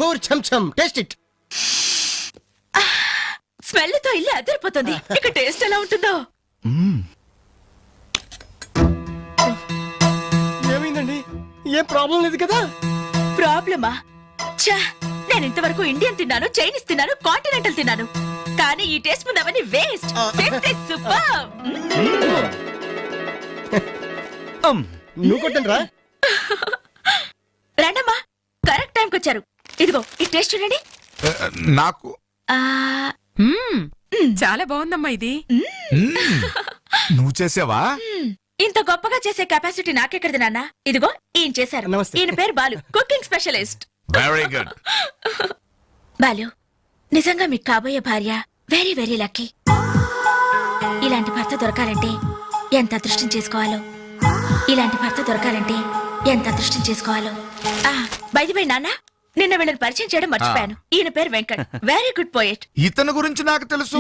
Khor cham cham taste it. Smell తో ఇల్లు అదిరిపోతుంది. ఇక టేస్ట్ ఎలా ఉంటుందో. ఏమైందండి? ఏం ప్రాబ్లం లేదు కదా? ప్రాబ్లమా? ఛా, నేను ఇంతవరకు ఇండియన్ తిన్నాను, చైనీస్ తిన్నాను, కాంటినెంటల్ తిన్నాను, కానీ ఈ టేస్ట్ ముందు అవన్నీ వేస్ట్. సూపర్. నువ్వు కొట్టండి రా. రండమ్మా, కరెక్ట్ టైంకి వచ్చారు. ఇదిగో ఈ టేస్ట్ చూడండి. నాకు ఆ, చాలా బాగుందమ్మా ఇది. నువ్వు చేసావా? ఇంత గొప్పగా చేసే కెపాసిటీ నాకెక్కడిది నాన్న. ఇదిగో ఈయన చేశారు. నమస్తే. ఈయన పేరు Balu, cooking specialist. Very good. Balu, నిజంగా మీకు కాబోయే భార్య వెరీ వెరీ లక్కీ. ఇలాంటి భర్త దొరకాలంటే ఎంత అదృష్టం చేసుకోవాలో, ఇలాంటి భర్త దొరకాలంటే ఎంత అదృష్టం చేసుకోవాలో. బై ది వే నాన్న, నిన్న వీళ్ళని పరిచయం చేయడం మర్చిపోయాను. ఈయన పేరు వెంకట్, వెరీ గుడ్ పోయెట్. ఇతని గురించి నాకు తెలుసు.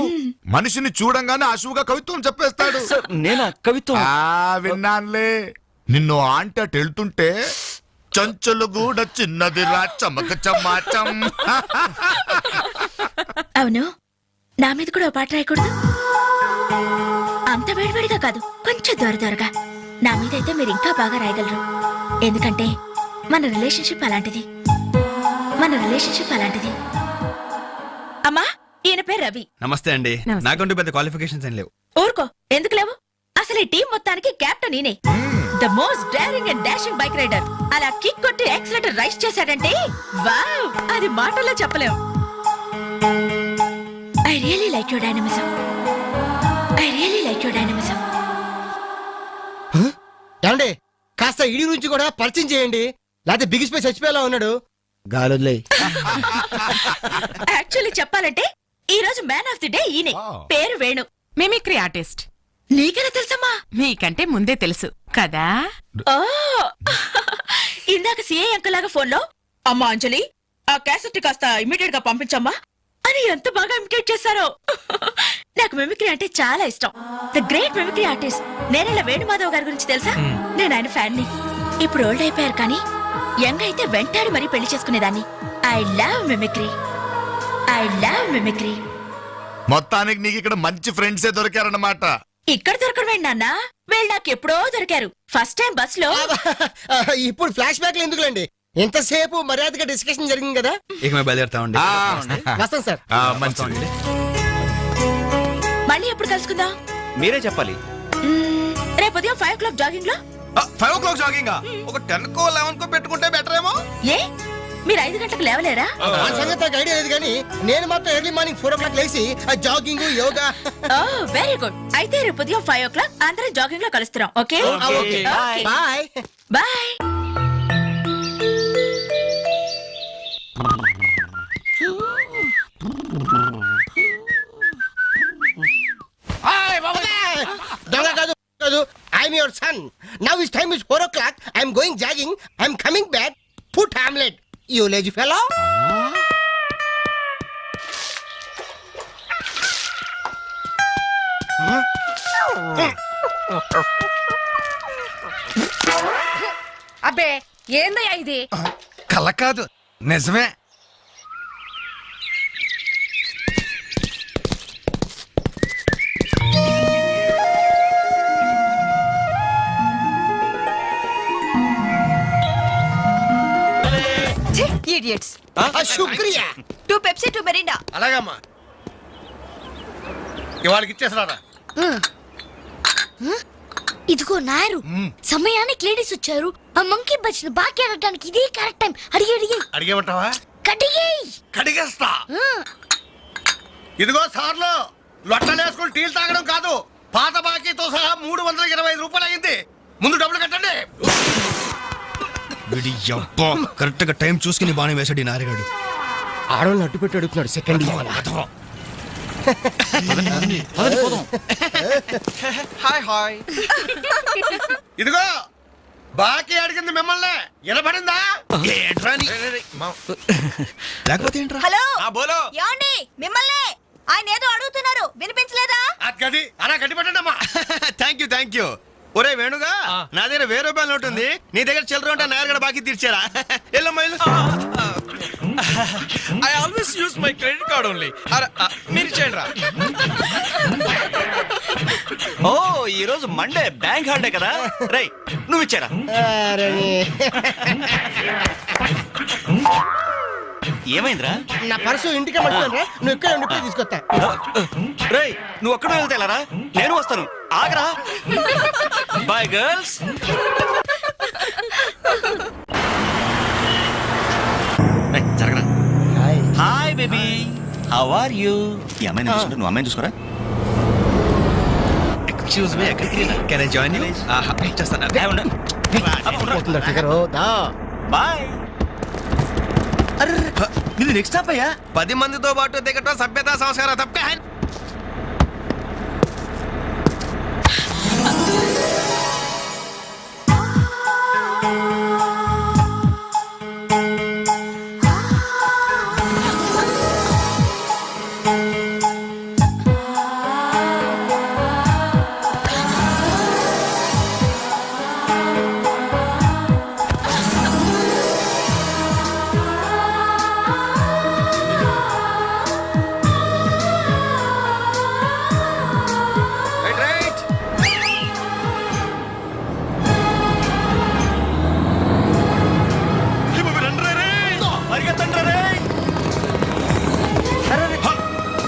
మనిషిని చూడంగానే అశువుగా కవిత్వం చెప్పేస్తాడు. నేనా కవిత్వం? విన్నానులే. నిన్ను ఆంటీ అటు వెళ్తుంటే చంచలు కూడా చిన్నది రా చమక చమాచం. అవును, నా మీద కూడా ఓ పాట రాయకూడదు? అంత వేడివేడిగా కాదు, కొంచెం దూరగా. నా మీద అయితే మీరు ఇంకా బాగా రాయగలరు. ఎందుకంటే మన రిలేషన్షిప్ అలాంటిది. అమ్మా, ఈయన పేరు రవి. నమస్తే అండి. నాకంటూ పెద్ద క్వాలిఫికేషన్స్ ఏం లేవు. ఊరుకో, ఎందుకు లేవు? అసలు ఈ టీం మొత్తానికి కెప్టెన్ ఈయనే. The most daring and dashing bike rider. అలా కిక్ కొట్టి యాక్సిలేటర్ రైస్ చేశాడంటే వావ్, అది మాటల్లో చెప్పలేం. I really like your dynamism. ఏమండి, కాస్త ఇడి గురించి కూడా పరిచయం చేయండి, లేకపోతే బిగ్ స్పేస్ చచ్చిపోయేలా ఉన్నాడు. గాలులే. యాక్చువల్లీ చెప్పాలంటే ఈ రోజు మ్యాన్ ఆఫ్ ది డే ఈయనే. పేరు వేణు, మిమిక్రీ ఆర్టిస్ట్. నీకెలా తెలుసమ్మా? మీకంటే ముందే తెలుసు కదా. ఓ, ఇందాక సిఐ అంకుల్ లాగా ఫోన్ లో అమ్మా అంజలి, ఆ క్యాసెట్ కాస్త ఇమీడియట్ గా పంపించమ్మా అని ఎంత బాగా ఇమిటేట్ చేశారో. నాకు మిమిక్రీ అంటే చాలా ఇష్టం. ద గ్రేట్ మిమిక్రీ ఆర్టిస్ట్ నేనేలా వేణుమాధవ్ గారి గురించి తెలుసా? నేను ఆయన ఫ్యాన్ ని. ఇప్పుడు ఓల్డ్ అయిపోయారు కానీ యంగ్ అయితే వెంటాడి మరీ పెళ్లి చేసుకునేదాన్ని. I love mimicry. మొత్తానికి నీకు ఇక్కడ మంచి ఫ్రెండ్సే దొరికారన్నమాట. ఇక్కడ దొరకడం నాన్న, వీళ్ళు నాకు ఎప్పుడో దొరికారు. ఫస్ట్ టైం బస్ లో. ఇప్పుడు ఫ్లాష్ బ్యాక్ ఎందుకులేండి, ఎంతసేపు మర్యాదగా డిస్కషన్ జరిగింది కదా. ఇక మేము బయలుదేరుతామండి. వస్తాం సార్. మంచిది. మళ్ళీ ఎప్పుడు కలుసుకుందాం? మీరే చెప్పాలి. రేపు ఉదయం 5 o'clock జాగింగ్ లో. 5 o'clock జాగింగ్? ఒక 10 కో 11 కో పెట్టుకుంటే బెటర్ ఏమో. ఏ, మీరు 5 గంటలకు లేవలేరా? ఆ సంగతి నాకు ఐడియా లేదు కానీ నేను మాత్రం ఎర్లీ మార్నింగ్ 4 o'clock లేచి జాగింగ్, యోగా. ఓ, వెరీ గుడ్. అయితే రేపు ఉదయం 5 o'clock అందరం జాగింగ్ లో కలుస్తున్నాం. Okay bye. బాయ్. దొంగ కాదు కాదు, I'm your son. Now is time is 4 o'clock. I'm going jogging. I'm coming back. Put omelette, you lazy fellow. అబ్బే, ఏందయ్యా ఇది? కల కాదు, నిజమే. ఇడియట్స్. శుక్రియా. 2 Pepsi 2 Mirinda. అలాగమ్మా, ఇవాళకి ఇచ్చేసరా. ఇదిగో నాయరు, సమయానికి లేడీస్ వచ్చారు. ఆ మంకీ బచ్చిన బాకీ అడగడానికి ఇదే కరెక్ట్ టైం. అడిగి అడిగేమంటావా? కడిగేయ్. కడిగేస్తా. ఇదిగో సార్లు, లొట్టలేసుకుని టీలు తాగడం కాదు, పాత బాకీతో సహా 325 రూపాయలు అయింది. ముందు డబ్బులు కట్టండి. కరెక్ట్ గా టైం చూసుకుని బాగానే వేసాడు ఈ నారిగాడు. ఆడవాళ్ళని అడ్డు పెట్టి అడుగుతున్నాడు. Second hi. ఇదిగో బాకీ అడిగింది మిమ్మల్ని, వినపడిందా? లేకపోతే ఏంట్రా? హలో, బోలో. యాండి మిమ్మల్ని ఆయన ఏదో అడుగుతున్నారు, వినిపించలేదా? అది అలా గట్టి పెట్టండి అమ్మా. Thank you. ఒరే వేణుగా, నా దగ్గర 1000 రూపాయలు నోట్ ఉంది, నీ దగ్గర చిల్లర ఉంటే నాయర్ బాకీ తీర్చారా? Yellamma. I always use my credit card only. మీరు ఇచ్చేయండి రా. ఓ ఈ రోజు మండే బ్యాంక్ హాలిడే కదా. రై నువ్వు ఇచ్చారా? అరే, ఏమైందిరా? నా పర్సు ఇంటికి పట్టుకోరా, నువ్వు ఇక్కడ ఉండి ఇప్పుడే తీసుకొస్తా. రై నువ్వు ఒక్కడో వెళ్తే ఎలారా? నేను వస్తాను, ఆగరా. Bye girls. జరగరా. Hi baby, how are you? ఈ అమ్మాయిని చూసుకుంటే నువ్వు అమ్మాయిని చూసుకోరా. ఎక్స్క్యూజ్ మీ, ఎక్కడికి? Can I join you? చేస్తాను. పోతుందా ఫిగరు? దా. బాయ్. ఇది నెక్స్ట్ స్టాప్ అయ్యా. 10 మందితో పాటు దిగటం సభ్యత సంస్కారం తప్పే.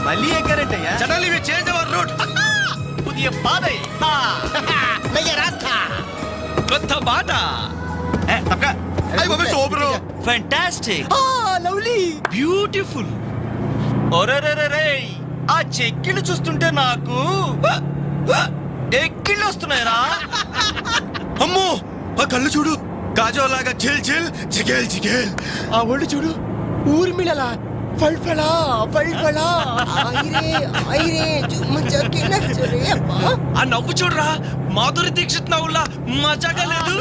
మళ్ళీ ఎక్కారంటే Suddenly we change our route. Puthiya బాధ. నయ్య రాస్తా. కొత్త బాట. Ay, babe, sobro. Fantastic, lovely. Beautiful. ఒరేరేరే, ఆ చెక్కిళ్ళు చూస్తుంటే నాకు ఎక్కిళ్ళు వస్తున్నాయరా. అమ్మో, ఆ కళ్ళు చూడు, కాజోలాగా చిల్ చిల్ చికేల్ చికేల్. ఆ ఒళ్ళు చూడు, ఊర్మిళలా ఫల్ఫలా ఫల్ఫలా. ఐరే ఐరే జుమ్మ నచ్చరే అబ్బా. ఆ నవ్వు చూడరా, మాధురి దీక్షిత్ నవ్వులా మజాగా లేదు.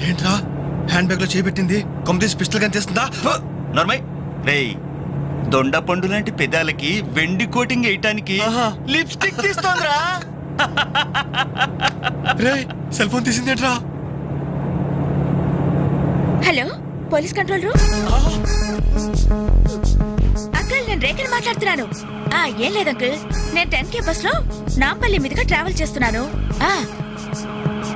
ఏంట్రా హ్యాండ్ బ్యాగ్ లో చేపెట్టింది? కొమ్మదీసి పిస్టల్ కనిపిస్తుందా? నార్మల్ రేయ్, దొండ పండు లాంటి పెదాలకి వెండి కోటింగ్ వేయటానికి లిప్స్టిక్ తీస్తోందిరా. రే, సెల్ ఫోన్ తీసిందేంట్రా? Hello, police control room. Uncle, నేను రేఖని మాట్లాడుతున్నాను. ఏం లేదు అంకుల్, నేను 10K బస్ లో నాంపల్లి మీదుగా ట్రావెల్ చేస్తున్నాను.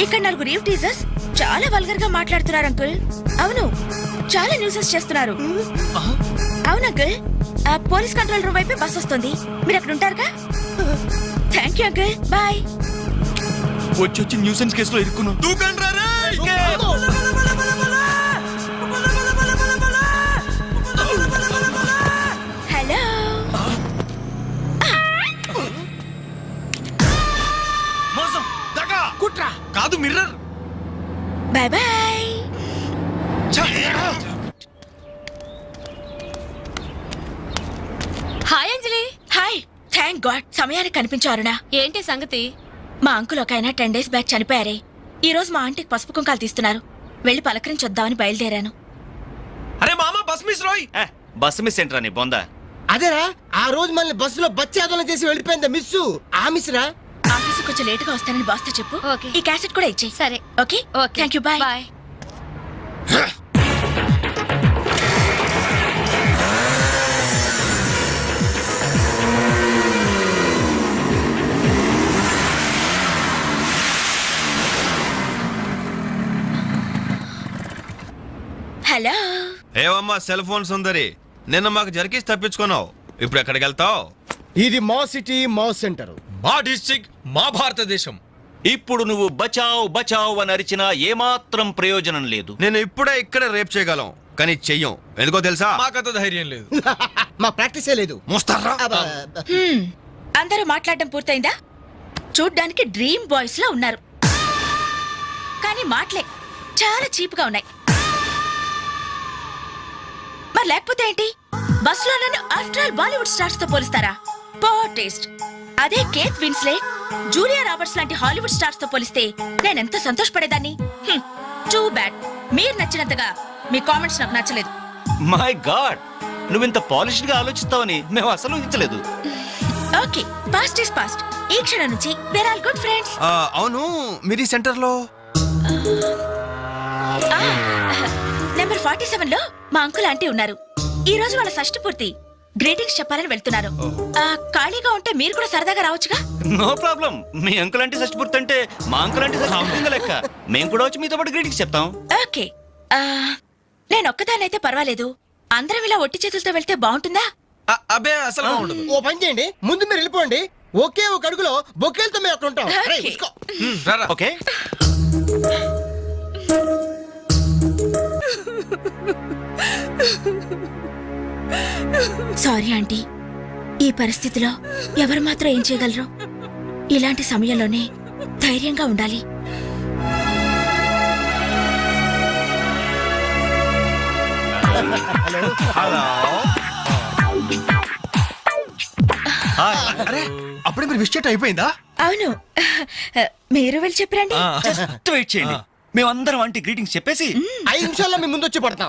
ఇక్కడ 4 రీవ్ టీజర్స్ చాలా వల్గర్ గా మాట్లాడుతున్నారు అంకుల్. అవును, చాలా న్యూసెస్ చేస్తున్నారు. అవును అంకుల్, పోలీస్ కంట్రోల్ రూమ్ వైపే బస్ వస్తుంది. మీరు అక్కడ ఉంటారుగా? Thank you uncle, bye. వచ్చి న్యూసెన్స్ కేసులో ఇరుక్కున్నావు. దూకండ్రా రే. హలో. మోసం, దగా, కుట్ర. కాదు mirror. Bye bye. Hi Anjali. Hi, thank God సమయానికి కనిపించారునా. ఏంటి సంగతి? మా అంకుల్ ఒక ఆయన 10 days బ్యాక్ చనిపోయారే. ఈ రోజు మా ఆంటీకి పసుపు కుంకాలు తీస్తున్నారు. వెళ్ళి పలకరించొద్దామని బయలుదేరాను. అరే మామ, బస్ మిస్ రోయ్. బస్సు మిస్ ఏంట్రా నీ బొందా? అదేరా, ఆ రోజు మనల్ని బస్సులో బచ్చాదోళన చేసి వెళ్ళిపోయిందా మిస్సు. ఆ మిస్ రా. ఆఫీస్ కొంచెం లేటుగా వస్తానని బాస్తో చెప్పు. ఓకే. ఈ క్యాసెట్ కూడా ఇచ్చేయి. సరే. Okay. Okay. Thank you, bye. Bye. Hello. ఏవమ్మా సెల్ ఫోన్ సుందరి, నిన్న మాకు జరికేసి తప్పించుకున్నావు. ఇప్పుడు ఎక్కడికి వెళ్తావు? ఇది మా సిటీ, మా సెంటర్. మా డిస్ట్రిక్ట్, మా భారతదేశం. ఇప్పుడు నువ్వు బచావ్ బచావ్ అని అరిచినా ఏమాత్రం ప్రయోజనం లేదు. నేను ఇప్పుడే ఇక్కడ రేప్ చేయగలం, కానీ చెయ్యం. ఎందుకో తెలుసా? మాకంత ధైర్యం లేదు. మా ప్రాక్టీసే లేదు. మోస్తారా? అందరూ మాట్లాడడం పూర్తయిందా? చూడ్డానికి డ్రీమ్ బాయ్స్ లో ఉన్నారు, కానీ మాటలే చాలా చీప్ గా ఉన్నాయి. మరి లేకపోతే ఏంటి? బస్ లో నన్ను ఆఫ్టర్ ఆల్ బాలీవుడ్ స్టార్స్ తో పోలిస్తారా? Poor taste. అదే కేత్ విన్స్లెట్, జూలియా రాబర్ట్స్ లాంటి హాలీవుడ్ స్టార్స్ తో పోలిస్తే నేనెంత సంతోషపడేదాన్ని. Too bad. మీరు నచ్చినంతగా మీ కామెంట్స్ నాకు నచ్చలేదు. మై గాడ్, నువ్వింత పాలిష్డ్ గా ఆలోచిస్తావని మేము అసలు ఊహించలేదు. Okay, past is past. ఈ క్షణం నుంచి వేర్ ఆల్ గుడ్ ఫ్రెండ్స్. అవును, మీరు ఈ సెంటర్ లో నెంబర్ 47 లో మా అంకుల్ ఆంటీ ఉన్నారు. ఈ రోజు వాళ్ళ షష్ఠి పూర్తి. గ్రీటింగ్స్ చెప్పాలని వెళ్తున్నారు. ఖాళీగా ఉంటే మీరు కూడా సరదాగా రావచ్చుగా. No problem. మీ అంకుల్ అంటే షష్టిపూర్తి అంటే మా అంకుల్ అంటే షష్టిపూర్తి లెక్క. మేము కూడా వచ్చి మీతో పాటు గ్రీటింగ్స్ చెప్తాం. ఓకే. నేను ఒక్కదానైతే పర్వాలేదు. అందరం ఇలా ఒట్టి చేతులతో వెళ్తే బాగుంటుందా? అబ్బే అసలు ఉండదు. ఓ పని చేయండి, ముందు మీరు వెళ్ళిపోండి. ఒకే ఒక అడుగులో బొక్కేలతో మేము అక్కడ ఉంటాం. రేయ్, ఓకే. ఉస్కో. రారా. ఓకే. సారీ ఆంటీ, ఈ పరిస్థితిలో ఎవరు మాత్రం ఏం చేయగలరు? ఇలాంటి సమయంలోనే ధైర్యంగా ఉండాలి. అరే అప్పుడే మీరు విష్ అయిపోయిందా? అవును, మీరు వెళ్ళి చెప్పరండి. జస్ట్ వెయిట్ చేయండి. మేమందరం అంటే గ్రీటింగ్స్ చెప్పేసి 5 నిమిషాల్లో మీ ముందు వచ్చి పడతాం.